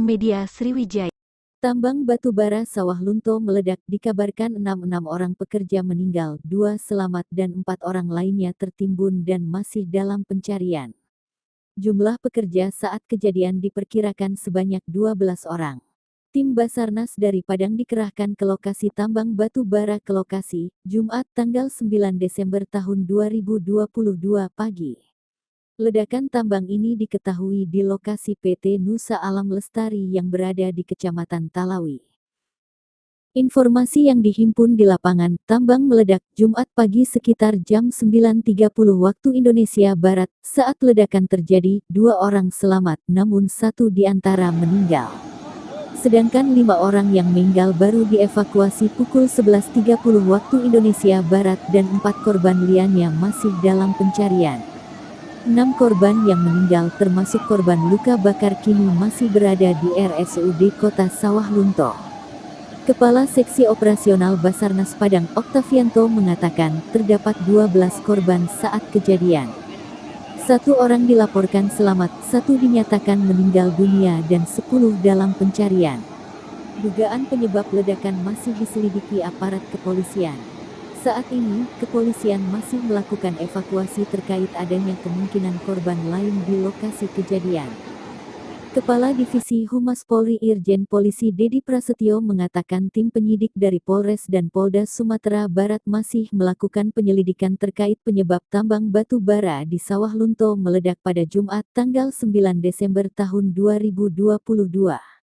Media Sriwijaya. Tambang batu bara Sawah Lunto meledak, dikabarkan 66 orang pekerja meninggal, 2 selamat dan 4 orang lainnya tertimbun dan masih dalam pencarian. Jumlah pekerja saat kejadian diperkirakan sebanyak 12 orang. Tim Basarnas dari Padang dikerahkan ke lokasi tambang batu bara ke lokasi, Jumat tanggal 9 Desember tahun 2022 pagi. Ledakan tambang ini diketahui di lokasi PT Nusa Alam Lestari yang berada di Kecamatan Talawi. Informasi yang dihimpun di lapangan, tambang meledak Jumat pagi sekitar jam 9.30 waktu Indonesia Barat. Saat ledakan terjadi, 2 orang selamat, namun 1 di antara meninggal. Sedangkan 5 orang yang meninggal baru dievakuasi pukul 11.30 waktu Indonesia Barat dan 4 korban lainnya masih dalam pencarian. 6 korban yang meninggal termasuk korban luka bakar kini masih berada di RSUD Kota Sawah Lunto. Kepala Seksi Operasional Basarnas Padang Oktavianto mengatakan terdapat 12 korban saat kejadian. 1 orang dilaporkan selamat, 1 dinyatakan meninggal dunia dan 10 dalam pencarian. Dugaan penyebab ledakan masih diselidiki aparat kepolisian. Saat ini, kepolisian masih melakukan evakuasi terkait adanya kemungkinan korban lain di lokasi kejadian. Kepala Divisi Humas Polri Irjen Polisi Dedi Prasetyo mengatakan tim penyidik dari Polres dan Polda Sumatera Barat masih melakukan penyelidikan terkait penyebab tambang batu bara di Sawah Lunto meledak pada Jumat tanggal 9 Desember tahun 2022.